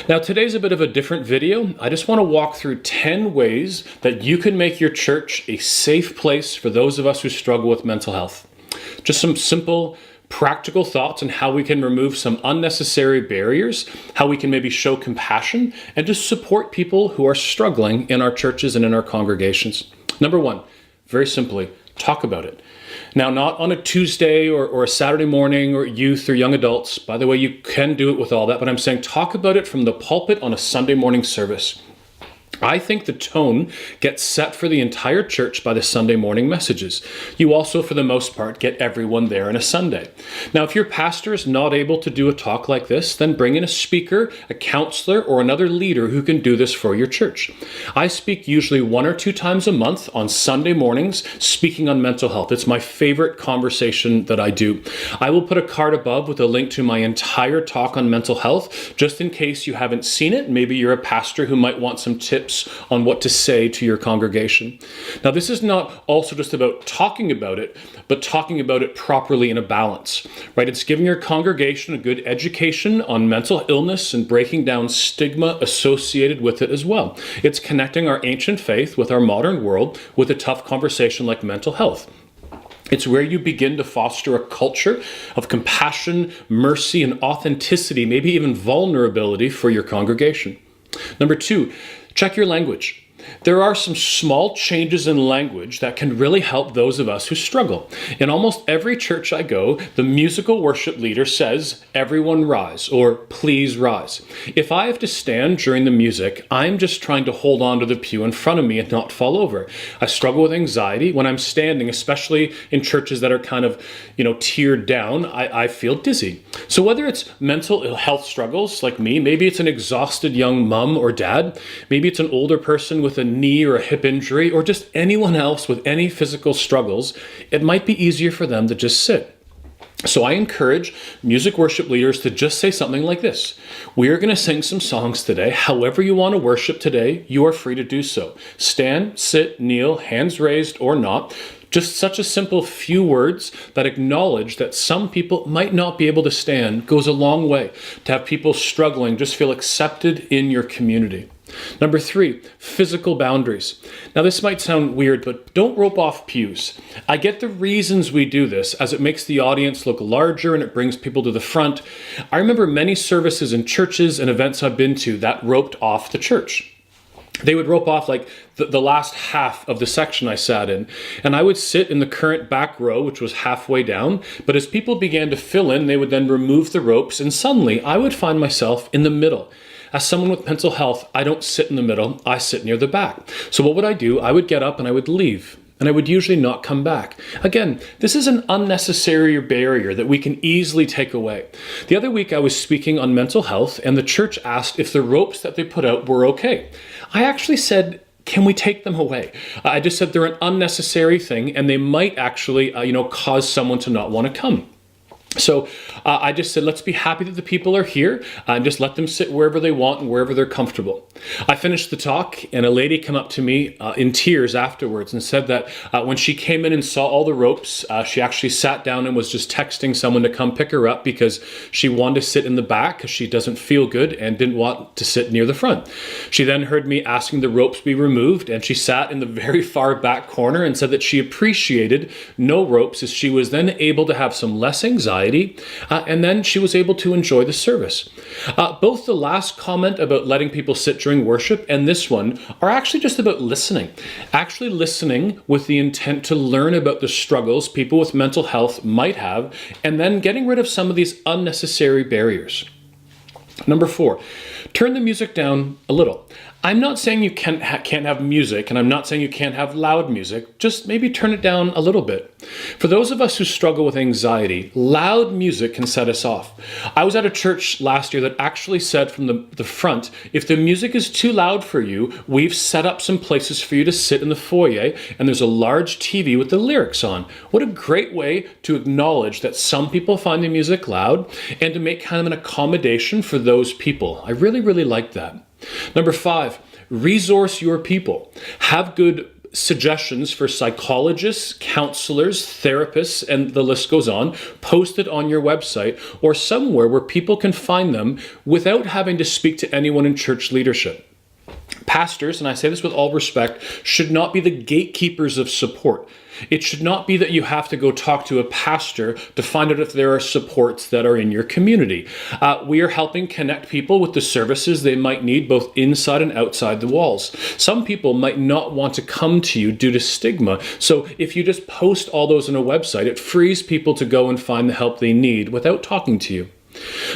Now today's a bit of a different video. I just want to walk through 10 ways that you can make your church a safe place for those of us who struggle with mental health. Just some simple, practical thoughts on how we can remove some unnecessary barriers, how we can maybe show compassion, and just support people who are struggling in our churches and in our congregations. Number one, very simply, talk about it. Now, not on a Tuesday or a Saturday morning or youth or young adults. By the way, you can do it with all that, but I'm saying talk about it from the pulpit on a Sunday morning service. I think the tone gets set for the entire church by the Sunday morning messages. You also, for the most part, get everyone there on a Sunday. Now, if your pastor is not able to do a talk like this, then bring in a speaker, a counselor, or another leader who can do this for your church. I speak usually 1 or 2 times a month on Sunday mornings, speaking on mental health. It's my favorite conversation that I do. I will put a card above with a link to my entire talk on mental health, just in case you haven't seen it. Maybe you're a pastor who might want some tips on what to say to your congregation. Now, this is not also just about talking about it, but talking about it properly in a balance, right? It's giving your congregation a good education on mental illness and breaking down stigma associated with it as well. It's connecting our ancient faith with our modern world with a tough conversation like mental health. It's where you begin to foster a culture of compassion, mercy, and authenticity, maybe even vulnerability for your congregation. Number 2, check your language. There are some small changes in language that can really help those of us who struggle. In almost every church I go, the musical worship leader says, "Everyone rise," or "Please rise." If I have to stand during the music, I'm just trying to hold on to the pew in front of me and not fall over. I struggle with anxiety when I'm standing, especially in churches that are kind of, tiered down. I feel dizzy. So whether it's mental health struggles like me, maybe it's an exhausted young mom or dad, maybe it's an older person with a knee or a hip injury, or just anyone else with any physical struggles, it might be easier for them to just sit. So I encourage music worship leaders to just say something like this: "We are going to sing some songs today. However you want to worship today, you are free to do so. Stand, sit, kneel, hands raised or not." Just such a simple few words that acknowledge that some people might not be able to stand goes a long way to have people struggling just feel accepted in your community. Number 3, physical boundaries. Now this might sound weird, but don't rope off pews. I get the reasons we do this, as it makes the audience look larger and it brings people to the front. I remember many services in churches and events I've been to that roped off the church. They would rope off like the last half of the section I sat in, and I would sit in the current back row, which was halfway down, but as people began to fill in, they would then remove the ropes, and suddenly I would find myself in the middle. As someone with mental health, I don't sit in the middle, I sit near the back. So what would I do? I would get up and I would leave, and I would usually not come back. Again, this is an unnecessary barrier that we can easily take away. The other week I was speaking on mental health, and the church asked if the ropes that they put out were okay. I actually said, "Can we take them away?" I just said they're an unnecessary thing, and they might actually, cause someone to not want to come. So I just said, let's be happy that the people are here and just let them sit wherever they want and wherever they're comfortable. I finished the talk, and a lady came up to me in tears afterwards and said that when she came in and saw all the ropes, she actually sat down and was just texting someone to come pick her up because she wanted to sit in the back because she doesn't feel good and didn't want to sit near the front. She then heard me asking the ropes be removed, and she sat in the very far back corner and said that she appreciated no ropes, as she was then able to have some less anxiety, and then she was able to enjoy the service. Both the last comment about letting people sit during worship and this one are actually just about listening. Actually listening with the intent to learn about the struggles people with mental health might have, and then getting rid of some of these unnecessary barriers. Number 4, turn the music down a little. I'm not saying you can't have music, and I'm not saying you can't have loud music, just maybe turn it down a little bit. For those of us who struggle with anxiety, loud music can set us off. I was at a church last year that actually said from the front, if the music is too loud for you, we've set up some places for you to sit in the foyer, and there's a large TV with the lyrics on. What a great way to acknowledge that some people find the music loud and to make kind of an accommodation for those people. I really, really like that. Number 5, resource your people. Have good suggestions for psychologists, counselors, therapists, and the list goes on, posted on your website or somewhere where people can find them without having to speak to anyone in church leadership. Pastors, and I say this with all respect, should not be the gatekeepers of support. It should not be that you have to go talk to a pastor to find out if there are supports that are in your community. We are helping connect people with the services they might need both inside and outside the walls. Some people might not want to come to you due to stigma. So if you just post all those on a website, it frees people to go and find the help they need without talking to you.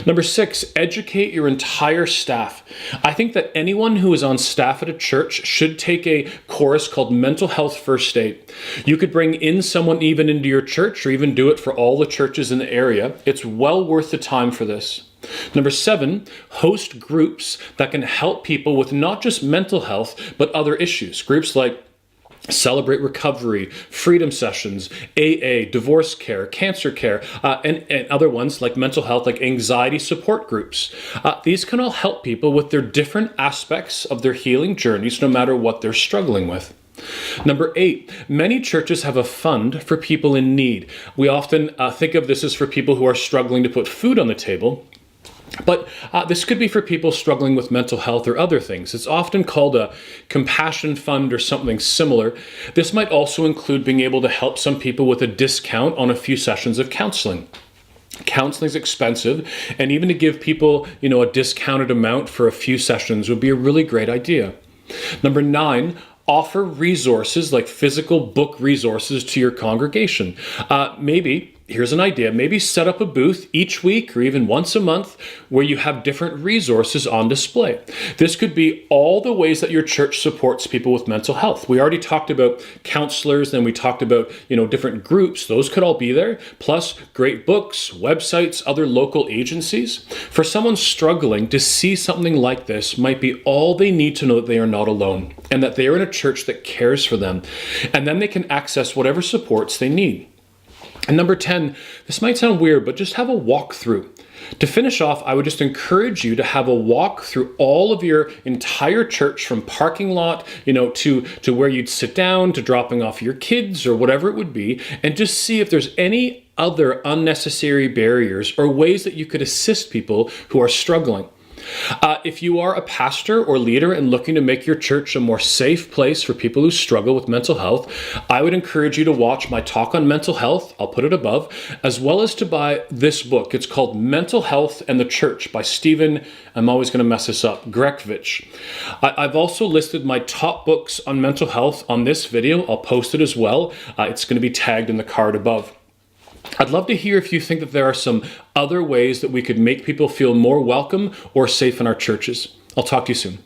Number 6, educate your entire staff. I think that anyone who is on staff at a church should take a course called Mental Health First Aid. You could bring in someone even into your church or even do it for all the churches in the area. It's well worth the time for this. Number 7, host groups that can help people with not just mental health, but other issues. Groups like Celebrate Recovery, Freedom Sessions, AA, Divorce Care, Cancer Care, and other ones like mental health, like anxiety support groups. These can all help people with their different aspects of their healing journeys, no matter what they're struggling with. Number 8, many churches have a fund for people in need. We often think of this as for people who are struggling to put food on the table. But this could be for people struggling with mental health or other things. It's often called a compassion fund or something similar. This might also include being able to help some people with a discount on a few sessions of counseling. Counseling is expensive, and even to give people, a discounted amount for a few sessions would be a really great idea. Number 9, offer resources like physical book resources to your congregation. Here's an idea, maybe set up a booth each week or even once a month where you have different resources on display. This could be all the ways that your church supports people with mental health. We already talked about counselors, then we talked about, different groups. Those could all be there, plus great books, websites, other local agencies. For someone struggling, to see something like this might be all they need to know that they are not alone and that they are in a church that cares for them. And then they can access whatever supports they need. And number 10, this might sound weird, but just have a walkthrough. To finish off, I would just encourage you to have a walk through all of your entire church, from parking lot, to where you'd sit down, to dropping off your kids or whatever it would be, and just see if there's any other unnecessary barriers or ways that you could assist people who are struggling. If you are a pastor or leader and looking to make your church a more safe place for people who struggle with mental health, I would encourage you to watch my talk on mental health, I'll put it above, as well as to buy this book. It's called Mental Health and the Church by Stephen, I'm always going to mess this up, Grekvich. I've also listed my top books on mental health on this video. I'll post it as well. It's going to be tagged in the card above. I'd love to hear if you think that there are some other ways that we could make people feel more welcome or safe in our churches. I'll talk to you soon.